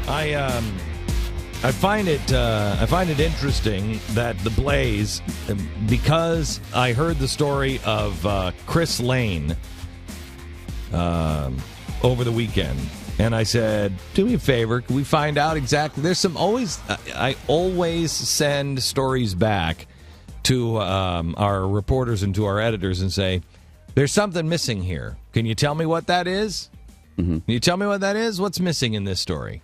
I find it interesting that the Blaze, because I heard the story of Chris Lane over the weekend, and I said, do me a favor, can we find out exactly? There's I always send stories back to our reporters and to our editors and say, there's something missing here. Can you tell me what that is? Mm-hmm. Can you tell me what that is? What's missing in this story?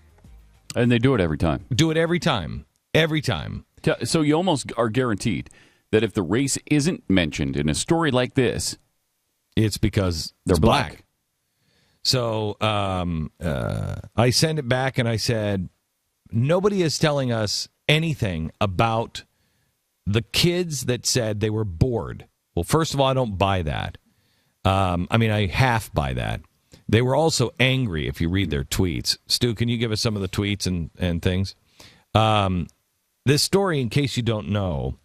And they do it every time. Do it every time. Every time. So you almost are guaranteed that if the race isn't mentioned in a story like this, it's because they're black. So I sent it back and I said, nobody is telling us anything about the kids that said they were bored. Well, first of all, I don't buy that. I half buy that. They were also angry if you read their tweets. Stu, can you give us some of the tweets and things? This story, in case you don't know,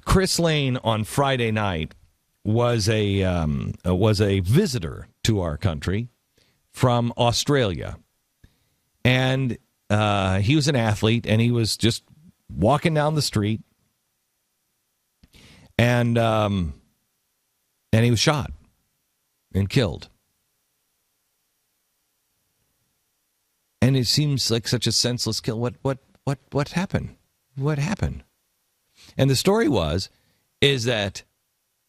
Chris Lane on Friday night was a visitor to our country from Australia. And he was an athlete, and he was just walking down the street, and he was shot and killed. And it seems like such a senseless kill. What happened? What happened? And the story is that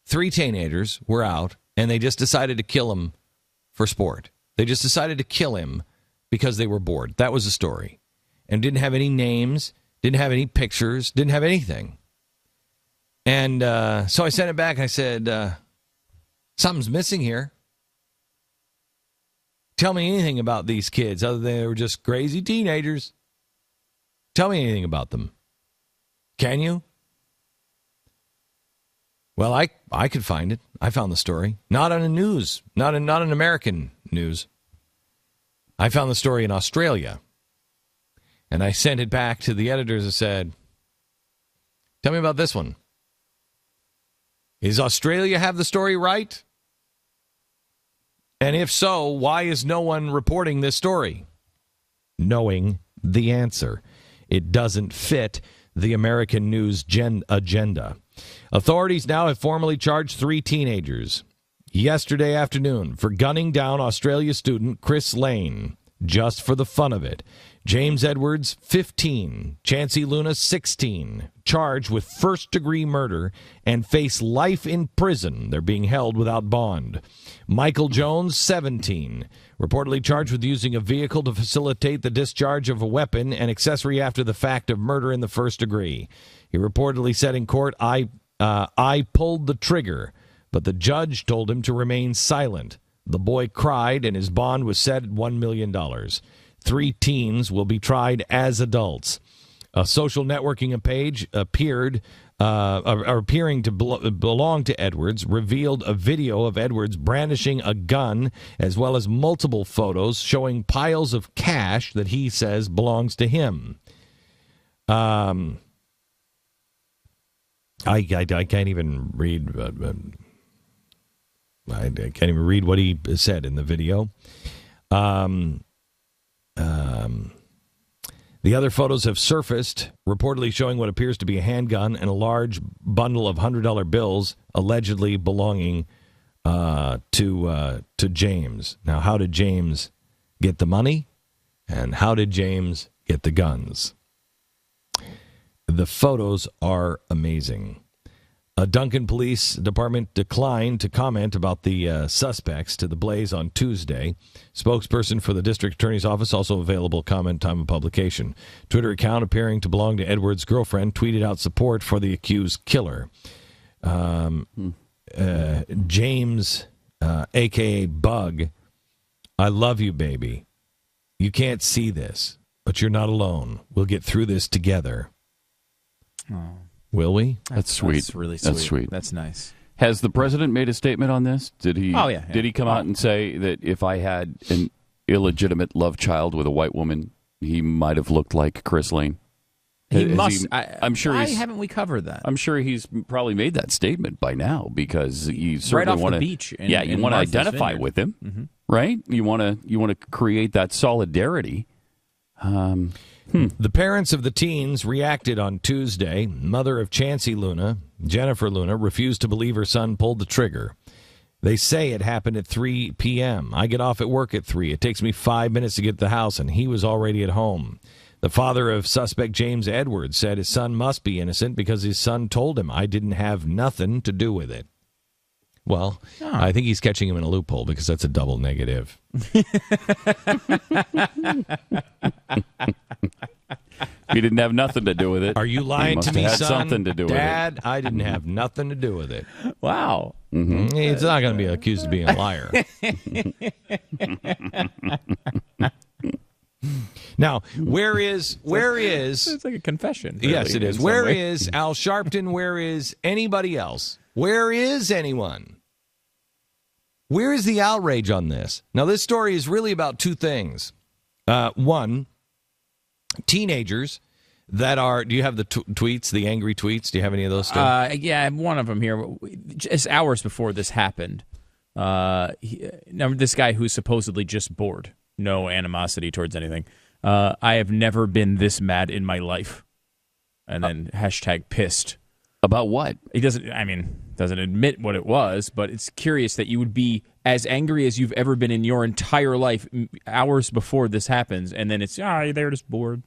3 teenagers were out and they just decided to kill him for sport. They just decided to kill him because they were bored. That was the story. And didn't have any names, didn't have any pictures, didn't have anything. And so I sent it back and I said, something's missing here. Tell me anything about these kids other than they were just crazy teenagers. Tell me anything about them. Can you? Well, I could find it. I found the story. Not on the news. Not in American news. I found the story in Australia. And I sent it back to the editors and said, tell me about this one. Is Australia have the story right? And if so, why is no one reporting this story? Knowing the answer. It doesn't fit the American news agenda. Authorities now have formally charged 3 teenagers yesterday afternoon for gunning down Australia student Chris Lane, just for the fun of it. James Edwards, 15. Chancey Luna, 16. Charged with first-degree murder and face life in prison. They're being held without bond. Michael Jones, 17. Reportedly charged with using a vehicle to facilitate the discharge of a weapon and accessory after the fact of murder in the first degree. He reportedly said in court, I pulled the trigger, but the judge told him to remain silent. The boy cried, and his bond was set at $1 million. 3 teens will be tried as adults. A social networking page appearing to belong to Edwards revealed a video of Edwards brandishing a gun, as well as multiple photos showing piles of cash that he says belongs to him. I can't even read. I can't even read what he said in the video. The other photos have surfaced, reportedly showing what appears to be a handgun and a large bundle of $100 bills, allegedly belonging to James. Now, how did James get the money, and how did James get the guns? The photos are amazing. A Duncan Police Department declined to comment about the suspects to the Blaze on Tuesday. Spokesperson for the District Attorney's Office, also available, comment time of publication. Twitter account appearing to belong to Edwards' girlfriend tweeted out support for the accused killer. James, a.k.a. Bug, I love you, baby. You can't see this, but you're not alone. We'll get through this together. Oh. Will we? That's sweet. That's really sweet. That's sweet. That's nice. Has the president made a statement on this? Did he? Oh, yeah. Did he come out and say that if I had an illegitimate love child with a white woman, he might have looked like Chris Lane? He must. I'm sure. Why haven't we covered that? I'm sure he's probably made that statement by now because you certainly right off want the to. beach. You want to identify with him, right? You want to create that solidarity. The parents of the teens reacted on Tuesday. Mother of Chancey Luna, Jennifer Luna, refused to believe her son pulled the trigger. They say it happened at 3 p.m. I get off at work at 3. It takes me 5 minutes to get to the house, and he was already at home. The father of suspect James Edwards said his son must be innocent because his son told him, I didn't have nothing to do with it. Well, I think he's catching him in a loophole because that's a double negative. He didn't have nothing to do with it. Are you lying to me, had son? Something to do Dad, with it. I didn't have nothing to do with it. Wow. Mm-hmm. It's not going to be accused of being a liar. Now, where is? It's like a confession. Really, yes, it is. Where is Al Sharpton? Where is anybody else? Where is anyone? Where is the outrage on this? Now, this story is really about two things. One, teenagers that are. Do you have the tweets, the angry tweets? Do you have any of those still? Yeah, I have one of them here. Just hours before this happened, this guy who's supposedly just bored, no animosity towards anything. I have never been this mad in my life. And then hashtag pissed. About what? He doesn't admit what it was, but it's curious that you would be as angry as you've ever been in your entire life hours before this happens, and then it's, they're just bored.